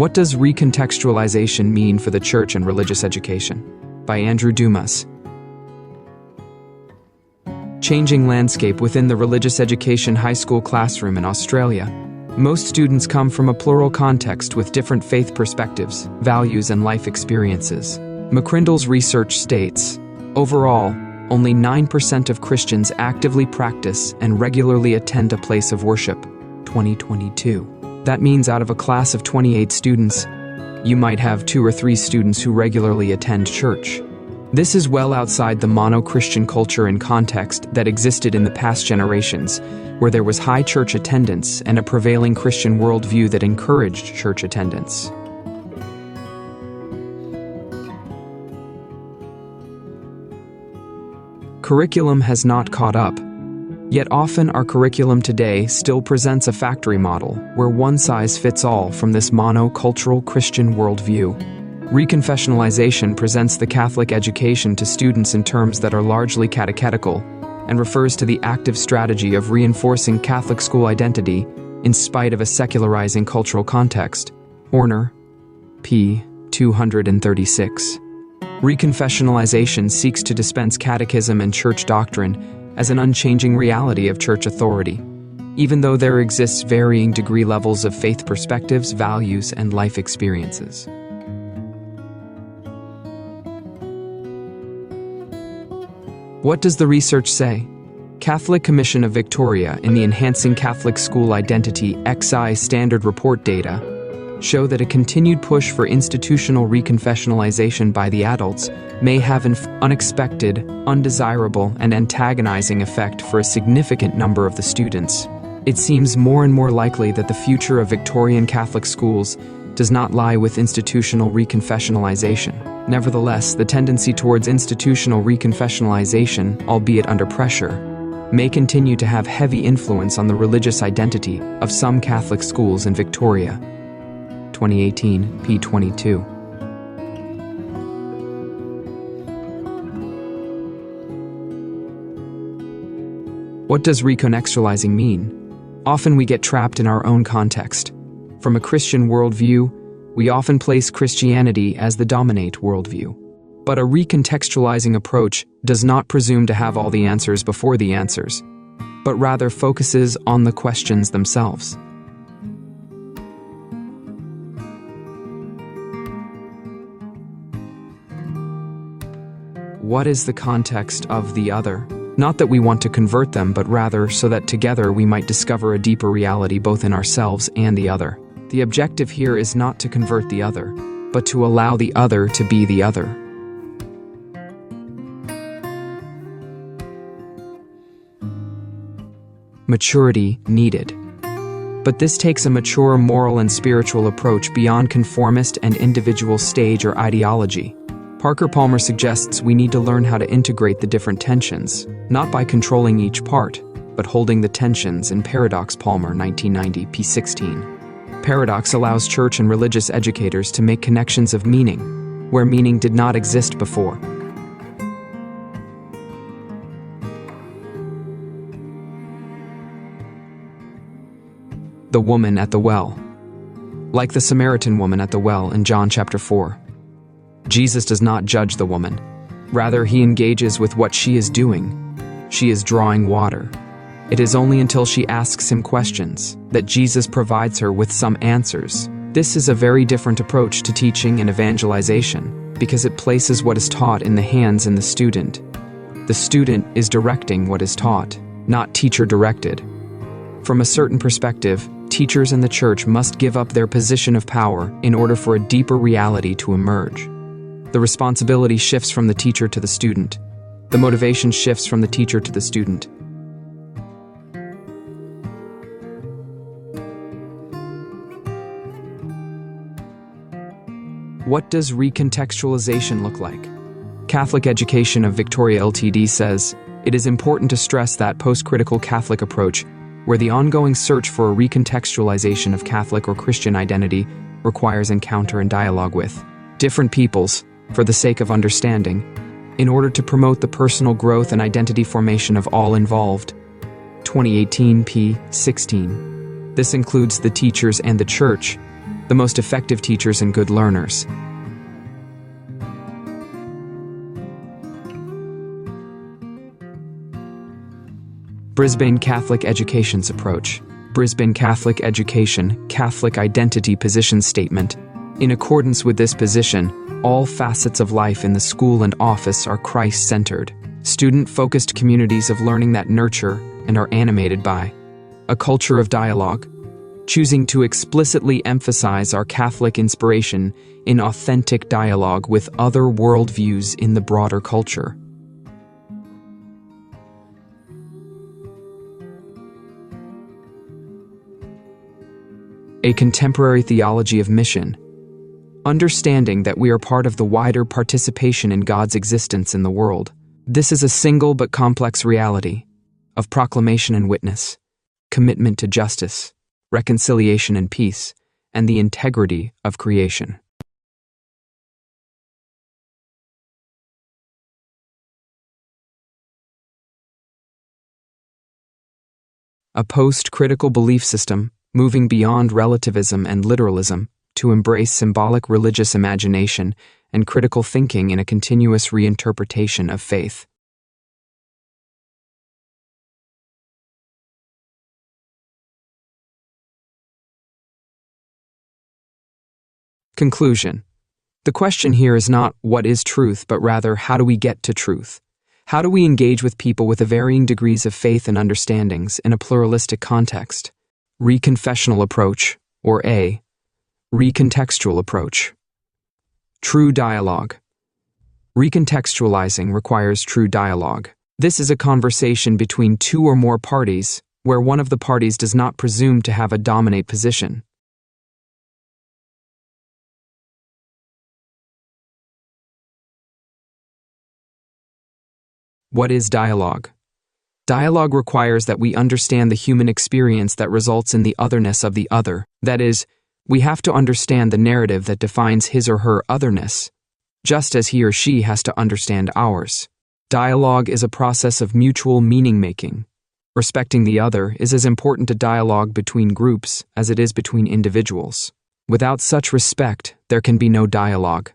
What does recontextualization mean for the church and religious education? By Andrew Dumas. Changing landscape within the religious education high school classroom in Australia. Most students come from a plural context with different faith perspectives, values, and life experiences. McCrindle's research states, overall, only 9% of Christians actively practice and regularly attend a place of worship, 2022. That means out of a class of 28 students, you might have 2 or 3 students who regularly attend church. This is well outside the mono-Christian culture and context that existed in the past generations, where there was high church attendance and a prevailing Christian worldview that encouraged church attendance. Curriculum has not caught up. Yet often our curriculum today still presents a factory model where one size fits all from this mono-cultural Christian worldview. Reconfessionalization presents the Catholic education to students in terms that are largely catechetical and refers to the active strategy of reinforcing Catholic school identity in spite of a secularizing cultural context. Horner, p. 236. Reconfessionalization seeks to dispense catechism and church doctrine as an unchanging reality of church authority, even though there exists varying degree levels of faith perspectives, values, and life experiences. What does the research say? Catholic Commission of Victoria in the Enhancing Catholic School Identity XI Standard Report data show that a continued push for institutional reconfessionalization by the adults may have an unexpected, undesirable, and antagonizing effect for a significant number of the students. It seems more and more likely that the future of Victorian Catholic schools does not lie with institutional reconfessionalization. Nevertheless, the tendency towards institutional reconfessionalization, albeit under pressure, may continue to have heavy influence on the religious identity of some Catholic schools in Victoria. 2018, p. 22. What does recontextualizing mean? Often we get trapped in our own context. From a Christian worldview, we often place Christianity as the dominant worldview. But a recontextualizing approach does not presume to have all the answers before the answers, but rather focuses on the questions themselves. What is the context of the other? Not that we want to convert them, but rather so that together we might discover a deeper reality both in ourselves and the other. The objective here is not to convert the other, but to allow the other to be the other. Maturity needed. But this takes a mature moral and spiritual approach beyond conformist and individual stage or ideology. Parker Palmer suggests we need to learn how to integrate the different tensions, not by controlling each part, but holding the tensions in Paradox. Palmer, 1990, p. 16. Paradox allows church and religious educators to make connections of meaning, where meaning did not exist before. The woman at the well. Like the Samaritan woman at the well in John chapter 4. Jesus does not judge the woman. Rather, he engages with what she is doing. She is drawing water. It is only until she asks him questions that Jesus provides her with some answers. This is a very different approach to teaching and evangelization because it places what is taught in the hands of the student. The student is directing what is taught, not teacher-directed. From a certain perspective, teachers in the church must give up their position of power in order for a deeper reality to emerge. The responsibility shifts from the teacher to the student. The motivation shifts from the teacher to the student. What does recontextualization look like? Catholic Education of Victoria Ltd says, it is important to stress that post-critical Catholic approach, where the ongoing search for a recontextualization of Catholic or Christian identity requires encounter and dialogue with different peoples, for the sake of understanding, in order to promote the personal growth and identity formation of all involved. 2018, p. 16. This includes the teachers and the church, the the most effective teachers and good learners. Brisbane Catholic Education's approach. Brisbane Catholic Education, Catholic Identity Position Statement. In accordance with this position, all facets of life in the school and office are Christ-centered, student-focused communities of learning that nurture and are animated by a culture of dialogue, choosing to explicitly emphasize our Catholic inspiration in authentic dialogue with other worldviews in the broader culture. A contemporary theology of mission, understanding that we are part of the wider participation in God's existence in the world. This is a single but complex reality of proclamation and witness, commitment to justice, reconciliation and peace, and the integrity of creation. A post-critical belief system, moving beyond relativism and literalism to embrace symbolic religious imagination and critical thinking in a continuous reinterpretation of faith. Conclusion. The question here is not what is truth, but rather how do we get to truth? How do we engage with people with varying degrees of faith and understandings in a pluralistic context? Reconfessional approach, or A. Recontextual approach. True dialogue. Recontextualizing requires true dialogue. This is a conversation between two or more parties where one of the parties does not presume to have a dominant position. What is dialogue? Dialogue requires that we understand the human experience that results in the otherness of the other. That is, we have to understand the narrative that defines his or her otherness, just as he or she has to understand ours. Dialogue is a process of mutual meaning-making. Respecting the other is as important to dialogue between groups as it is between individuals. Without such respect, there can be no dialogue.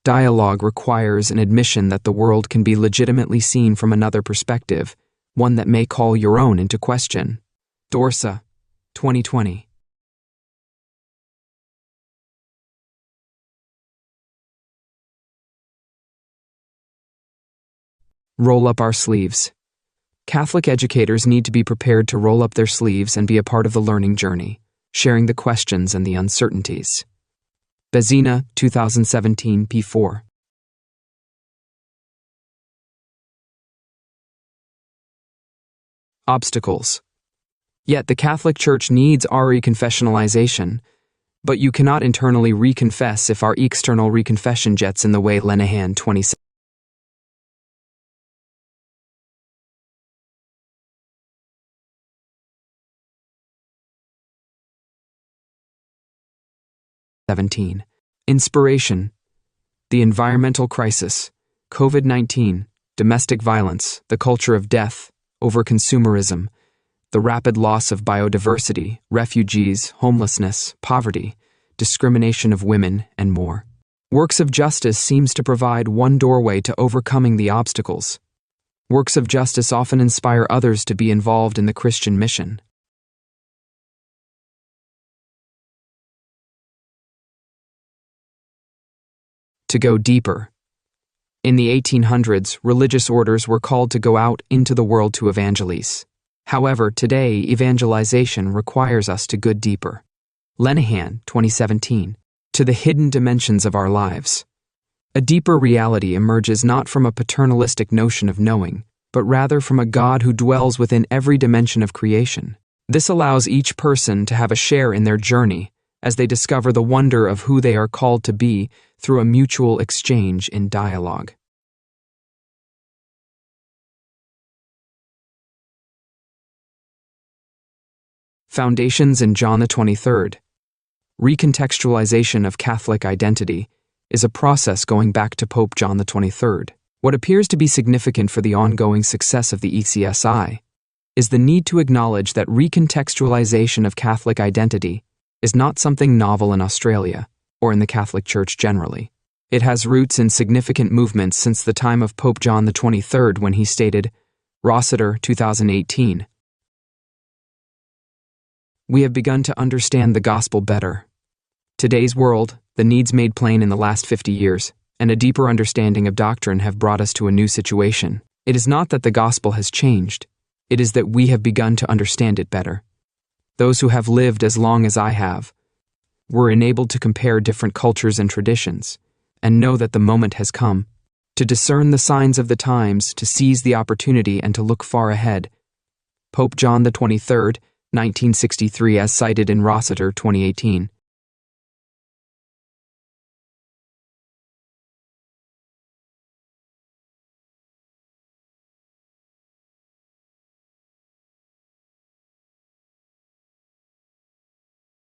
Dialogue requires an admission that the world can be legitimately seen from another perspective, one that may call your own into question. Dorsa, 2020. Roll up our sleeves. Catholic educators need to be prepared to roll up their sleeves and be a part of the learning journey, sharing the questions and the uncertainties. Bezina, 2017, p4. Obstacles. Yet the Catholic Church needs our reconfessionalization, but you cannot internally reconfess if our external reconfession gets in the way. Lenahan, 2017. Inspiration. The environmental crisis, COVID-19, domestic violence, the culture of death, over-consumerism, the rapid loss of biodiversity, refugees, homelessness, poverty, discrimination of women, and more. Works of justice seems to provide one doorway to overcoming the obstacles. Works of justice often inspire others to be involved in the Christian mission. To go deeper. In the 1800s, religious orders were called to go out into the world to evangelize. However, today, evangelization requires us to go deeper. Lenahan, 2017. To the hidden dimensions of our lives. A deeper reality emerges not from a paternalistic notion of knowing, but rather from a God who dwells within every dimension of creation. This allows each person to have a share in their journey as they discover the wonder of who they are called to be through a mutual exchange in dialogue. Foundations in John the 23rd. Recontextualization of Catholic identity is a process going back to Pope John the 23rd. What appears to be significant for the ongoing success of the ECSI is the need to acknowledge that recontextualization of Catholic identity is not something novel in Australia or in the Catholic Church generally. It has roots in significant movements since the time of Pope John XXIII when he stated, Rossiter, 2018, "We have begun to understand the gospel better. Today's world, the needs made plain in the last 50 years, and a deeper understanding of doctrine have brought us to a new situation. It is not that the gospel has changed, it is that we have begun to understand it better. Those who have lived as long as I have were enabled to compare different cultures and traditions, and know that the moment has come to discern the signs of the times, to seize the opportunity, and to look far ahead." Pope John XXIII, 1963, as cited in Rossiter, 2018.